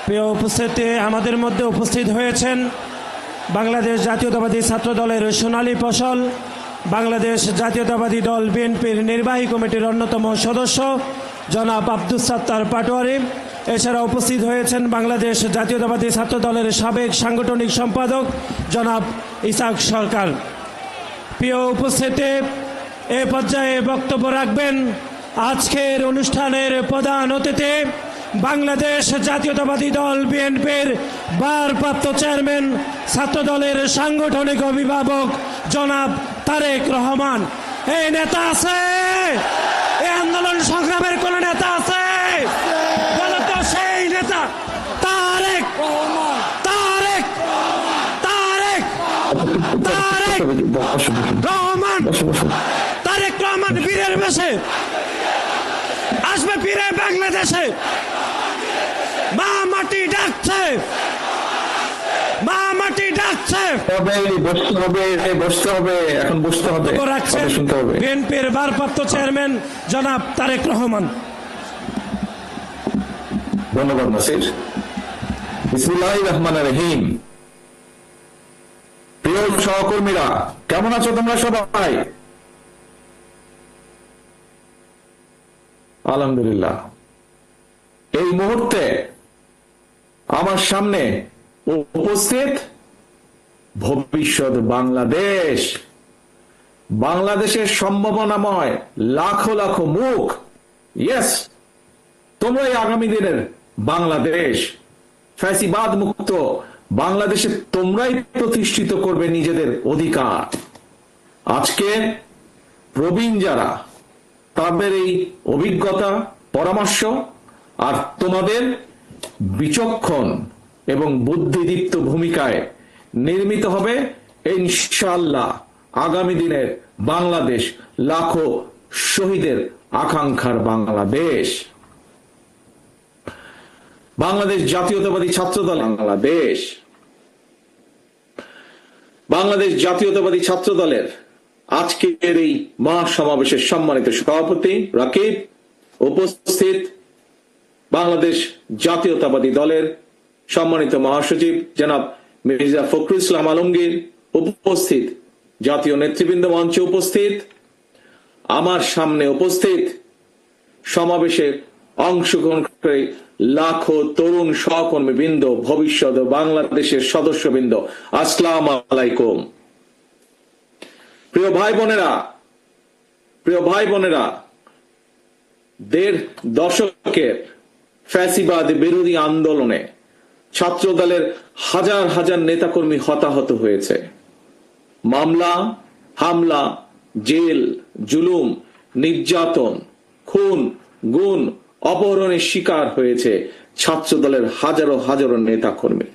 প্রিয় উপস্থিতি, আমাদের মধ্যে উপস্থিত হয়েছেন বাংলাদেশ জাতীয়তাবাদী ছাত্র দলের সোনালী ফসল, বাংলাদেশ জাতীয়তাবাদী দল বিএনপির নির্বাহী কমিটির অন্যতম সদস্য জনাব আব্দুস সাত্তার পাটোয়ারি। এছাড়া উপস্থিত হয়েছেন বাংলাদেশ জাতীয়তাবাদী ছাত্র দলের সাবেক সাংগঠনিক সম্পাদক জনাব ইসাক সরকার। প্রিয় উপস্থিতি, এ পর্যায়ে বক্তব্য রাখবেন আজকের অনুষ্ঠানের প্রধান অতিথি বাংলাদেশ জাতীয়তাবাদী দল বিএনপির ভারপ্রাপ্ত চেয়ারম্যান, ছাত্র দলের সাংগঠনিক অভিভাবক জনাব তারেক রহমান। এই নেতা আছে? এই আন্দোলন সংগ্রামের কোন নেতা আছে? বলতো সেই নেতা তারেক তারেক তারেক তারেক রহমান। তারেক রহমান বীরের বেশে আসবে ফিরে বাংলাদেশে। মা মাটি ডাকছে, মা মাটি ডাকছে। বসতে হবে, এখন বসতে হবে, শুনতে হবে। বিএনপির ভারপ্রাপ্ত চেয়ারম্যান জনাব তারেক রহমান। ধন্যবাদ নাসির। বিসমিল্লাহির রহমানির রহিম। প্রিয় সহকর্মীরা, কেমন আছো তোমরা সবাই? আলহামদুলিল্লাহ। এই মুহূর্তে আমার সামনে উপস্থিত ভবিষ্যৎ বাংলাদেশ, বাংলাদেশের সম্ভাবনাময় লাখো লাখো মুখ। ইয়েস, তোমরাই আগামী দিনের বাংলাদেশ, ফ্যাসিবাদ মুক্ত বাংলাদেশে তোমরাই প্রতিষ্ঠিত করবে নিজেদের অধিকার। আজকে প্রবীণ যারা, তাদের এই অভিজ্ঞতা, পরামর্শ আর তোমাদের বিচক্ষণ এবং বুদ্ধিদীপ্ত ভূমিকায় নির্মিত হবে ইনশাআল্লাহ আগামী দিনের বাংলাদেশ, লাখো শহীদের আকাঙ্ক্ষার বাংলাদেশ। বাংলাদেশ জাতীয়তাবাদী ছাত্রদল বাংলাদেশ, বাংলাদেশ জাতীয়তাবাদী ছাত্রদলের আজকের এই মহাসমাবেশের সম্মানিত সভাপতি রাকিব, উপস্থিত বাংলাদেশ জাতীয়তাবাদী দলের সম্মানিত মহাসচিব জনাব মির্জা ফখরুল ইসলাম আলমগীর, উপস্থিত জাতীয় নেতৃবৃন্দ, মঞ্চে উপস্থিত, আমার সামনে উপস্থিত সমাবেশে অংশগ্রহণকারী লাখো তরুণ সহকর্মী বৃন্দ, ভবিষ্যৎ বাংলাদেশের সদস্যবৃন্দ, আসসালামু আলাইকুম। প্রিয় ভাই বোনেরা, ১.৫ দশকের ফ্যাসিবাদ বিরোধী আন্দোলনে ছাত্র দলের হাজার হাজার নেতাকর্মী হতাহত হয়েছে। মামলা, হামলা, জেল, জুলুম, নির্যাতন, খুন, গুম, অপহরণের শিকার হয়েছে ছাত্র দলের হাজারো হাজারো নেতাকর্মী।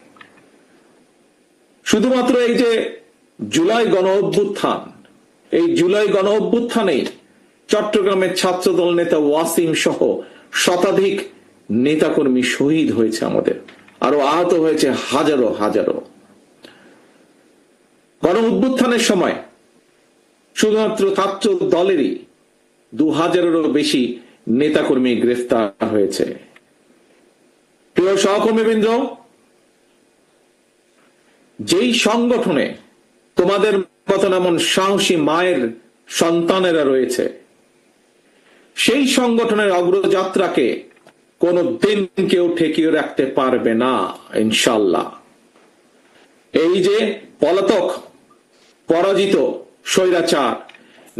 শুধুমাত্র এই যে জুলাই গণ অভ্যুত্থান, এই জুলাই গণ অভ্যুত্থানে চট্টগ্রামের ছাত্রদল নেতা ওয়াসিম সহ শতাধিক নেতাকর্মী শহীদ হয়েছে আমাদের, আরো আহত হয়েছে হাজারো হাজারো। গণ অভ্যুত্থানের সময় শুধুমাত্র ছাত্র দলেরই ২০০০-এরও বেশি নেতাকর্মী গ্রেফতার হয়েছে। প্রিয় সহকর্মীবৃন্দ, যেই সংগঠনে তোমাদের মতন এমন সাহসী মায়ের সন্তানেরা রয়েছে, সেই সংগঠনের অগ্রযাত্রাকে কোনো দিন কেউ ঠেকিয়ে রাখতে পারবে না ইনশাল্লাহ। এই যে পলাতক, পরাজিত স্বৈরাচার,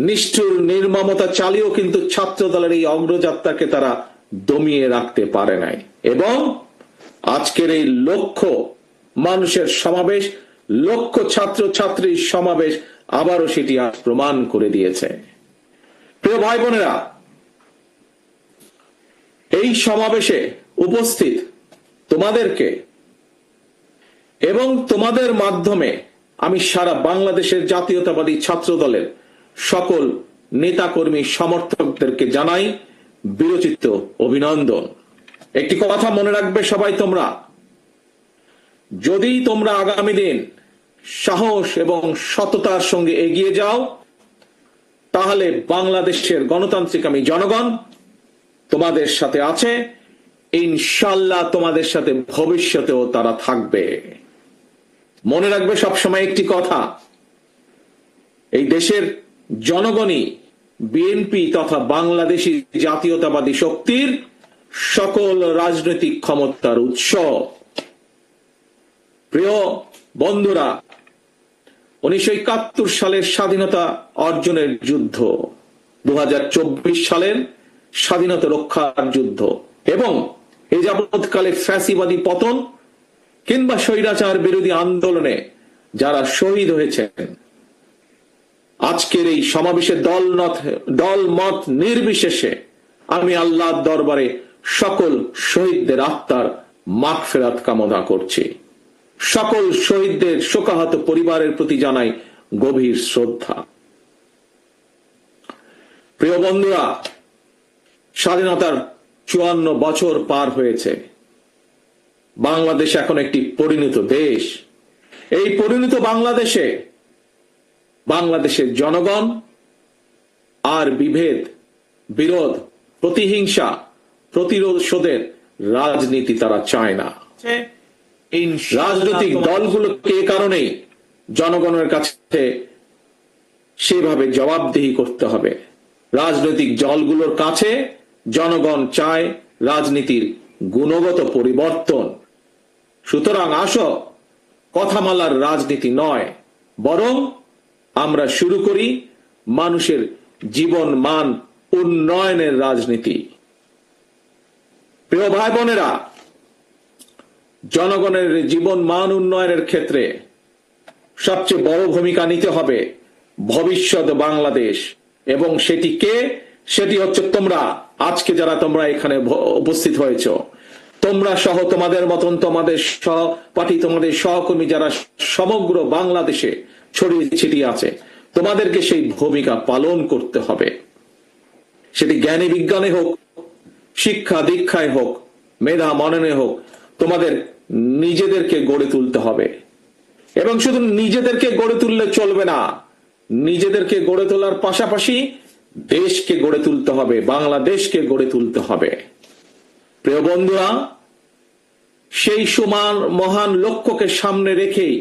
নিষ্ঠুর নির্মমতা চালিয়েও কিন্তু ছাত্র দলের এই অগ্রযাত্রাকে তারা দমিয়ে রাখতে পারে নাই, এবং আজকের এই লক্ষ মানুষের সমাবেশ, লক্ষ ছাত্র ছাত্রীর সমাবেশ আবারও সেটি প্রমাণ করে দিয়েছে। প্রিয় ভাই বোনেরা, এই সমাবেশে উপস্থিত তোমাদেরকে এবং তোমাদের মাধ্যমে আমি সারা বাংলাদেশের জাতীয়তাবাদী ছাত্র দলের সকল নেতাকর্মী সমর্থকদেরকে জানাই বিরচিত অভিনন্দন। একটি কথা মনে রাখবে সবাই তোমরা, যদি তোমরা আগামী দিন সাহস এবং সততার সঙ্গে এগিয়ে যাও, তাহলে বাংলাদেশের গণতান্ত্রিক আমি জনগণ তোমাদের সাথে আছে। ইনশাআল্লাহ তোমাদের সাথে ভবিষ্যতেও তারা থাকবে। মনে রাখবে সবসময় একটি কথা, এই দেশের জনগণই বিএনপি তথা বাংলাদেশী জাতীয়তাবাদী শক্তির সকল রাজনৈতিক ক্ষমতার উৎস। প্রিয় বন্ধুরা, 1971 সালের স্বাধীনতা অর্জনের যুদ্ধ, 2024 সালের স্বাধীনতা রক্ষার যুদ্ধ এবং এই যাবৎকালে ফ্যাসিবাদী পতন কিংবা স্বৈরাচার বিরোধী আন্দোলনে যারা শহীদ হয়েছেন, আজকের এই সমাবেশে দল মত নির্বিশেষে আমি আল্লাহর দরবারে সকল শহীদদের আত্মার মাগফিরাত কামনা করছি। সকল শহীদদের শোকাহত পরিবারের প্রতি জানাই গভীর শ্রদ্ধা। প্রিয় বন্ধুরা, স্বাধীনতার 54 বছর পার হয়েছে। বাংলাদেশ এখন একটি পরিণত দেশ। এই পরিণত বাংলাদেশের জনগণ আর বিভেদ, বিরোধ, প্রতিহিংসা, প্রতিশোধের রাজনীতি তারা চায় না। রাজনৈতিক দলগুলোকে এ কারণেই জনগণের কাছে সেভাবে জবাবদিহি করতে হবে। রাজনৈতিক দলগুলোর কাছে জনগণ চায় রাজনীতির গুণগত পরিবর্তন। সুতরাং আসো, কথামালার রাজনীতি নয়, বরং আমরা শুরু করি মানুষের জীবন মান উন্নয়নের রাজনীতি। প্রিয় ভাই বোনেরা, জনগণের জীবন মান উন্নয়নের ক্ষেত্রে সবচেয়ে বড় ভূমিকা নিতে হবে ভবিষ্যৎ বাংলাদেশ, এবং সেটি হচ্ছে তোমরা। আজকে যারা তোমরা এখানে উপস্থিত হয়েছ, তোমরা সহ তোমাদের মতন তোমাদের সহপাঠী, তোমাদের সহকর্মী যারা সমগ্র বাংলাদেশে ছড়িয়ে ছিটিয়ে আছে, তোমাদেরকে সেই ভূমিকা পালন করতে হবে। সেটি জ্ঞানী বিজ্ঞানে হোক, শিক্ষা দীক্ষায় হোক, মেধা মননে হোক, তোমাদের নিজেদেরকে গড়ে তুলতে হবে। এবং শুধু নিজেদেরকে গড়ে তুললে চলবে না, নিজেদেরকে গড়ে তোলার পাশাপাশি দেশকে গড়ে তুলতে হবে, বাংলাদেশকে গড়ে তুলতে হবে। প্রিয় বন্ধুরা, সেই সমান মহান লক্ষ্যকে সামনে রেখেই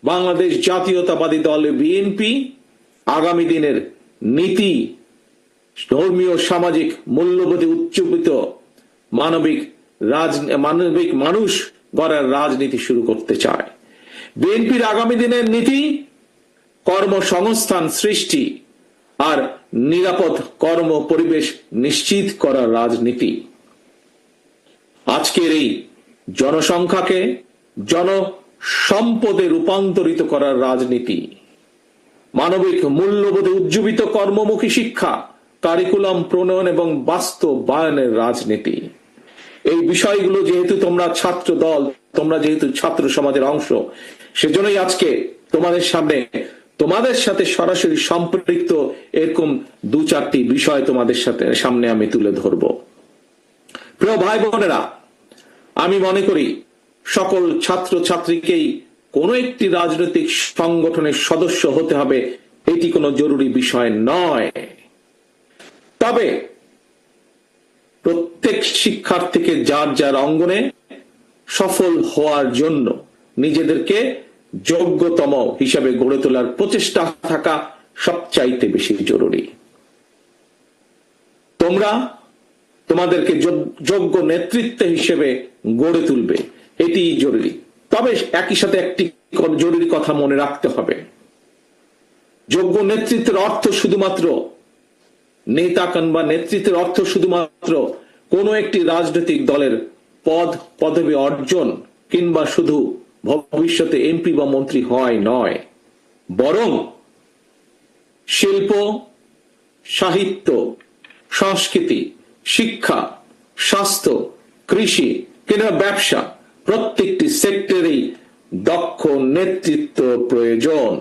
বাংলাদেশ জাতীয়তাবাদী দল বিএনপি আগামী দিনের নীতি, ধর্মীয় সামাজিক মূল্যবোধে উজ্জীবিত মানবিক মানুষ গড়ার রাজনীতি শুরু করতে চায়। বিএনপির আগামী দিনের নীতি কর্মসংস্থান সৃষ্টি আর নিরাপদ কর্ম পরিবেশ নিশ্চিত করার রাজনীতি। আজকের এই জনসংখ্যাকে জনসম্পদে রূপান্তরিত করার রাজনীতি, মানবিক মূল্যবোধে উজ্জীবিত কর্মমুখী শিক্ষা, কারিকুলাম প্রণয়ন এবং বাস্তবায়নের রাজনীতি। এই বিষয়গুলো যেহেতু তোমরা ছাত্র দল, তোমরা যেহেতু ছাত্র সমাজের অংশ, সেজন্যই আজকে তোমাদের সাথে সরাসরি সম্পৃক্ত এরকম 2-4টি বিষয় তোমাদের সামনে আমি তুলে ধরব। প্রিয় ভাই বোনেরা, আমি মনে করি সকল ছাত্র ছাত্রীকেই কোনো একটি রাজনৈতিক সংগঠনের সদস্য হতে হবে, এটি কোনো জরুরি বিষয় নয়। তবে প্রত্যেক শিক্ষার্থীকে যার যার অঙ্গনে সফল হওয়ার জন্য নিজেদেরকে যোগ্যতম হিসাবে গড়ে তোলার প্রচেষ্টা থাকা সবচাইতে বেশি জরুরি। তোমরা তোমাদেরকে যোগ্য নেতৃত্ব হিসেবে গড়ে তুলবে, এটি জরুরি। তবে একই সাথে একটি জরুরি কথা মনে রাখতে হবে, যোগ্য নেতৃত্বের অর্থ শুধুমাত্র নেতা কিংবা নেতৃত্বের অর্থ শুধুমাত্র কোন একটি রাজনৈতিক দলের পদবি অর্জন কিংবা শুধু ভবিষ্যতে এমপি বা মন্ত্রী হয় নয়, বরং শিল্প, সাহিত্য, সংস্কৃতি, শিক্ষা, স্বাস্থ্য, কৃষি কিংবা ব্যবসা, প্রত্যেকটি সেক্টরেই দক্ষ নেতৃত্ব প্রয়োজন।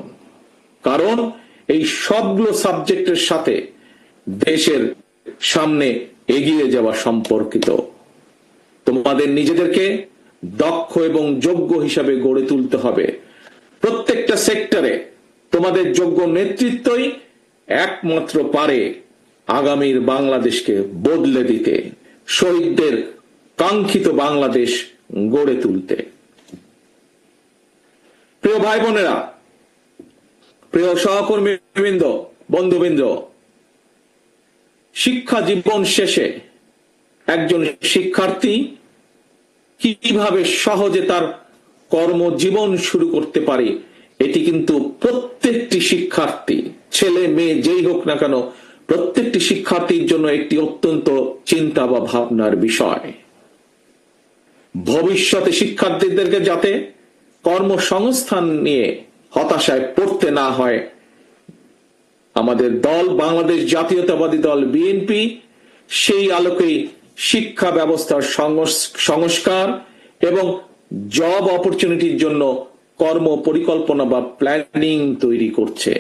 কারণ এই সবগুলো সাবজেক্টের সাথে দেশের সামনে এগিয়ে যাওয়া সম্পর্কিত। তোমাদের নিজেদেরকে দক্ষ এবং যোগ্য হিসাবে গড়ে তুলতে হবে। প্রত্যেকটা সেক্টরে তোমাদের যোগ্য নেতৃত্বই একমাত্র পারে আগামীর বাংলাদেশকে বদলে দিতে। শহীদদের কাঙ্ক্ষিত বাংলাদেশ গড়ে তুলতে। প্রিয় ভাই বোনেরা, প্রিয় সহকর্মীবৃন্দ, বন্ধুবৃন্দ, শিক্ষা জীবন শেষে একজন শিক্ষার্থী কিভাবে সহজে তার কর্মজীবন শুরু করতে পারে, এটি কিন্তু প্রত্যেকটি শিক্ষার্থী, ছেলে মেয়ে যেই হোক না কেন, প্রত্যেকটি শিক্ষার্থীর জন্য একটি অত্যন্ত চিন্তা বা ভাবনার বিষয়। ভবিষ্যতে শিক্ষার্থীদেরকে যাতে কর্মসংস্থান নিয়ে হতাশায় পড়তে না হয়, আমাদের দল বাংলাদেশ জাতীয়তাবাদী দল বিএনপি সেই আলোকেই শিক্ষা ব্যবস্থার সংস্কার এবং জব অপরচুনিটির জন্য কর্ম পরিকল্পনা বা প্ল্যানিং তৈরি করছে।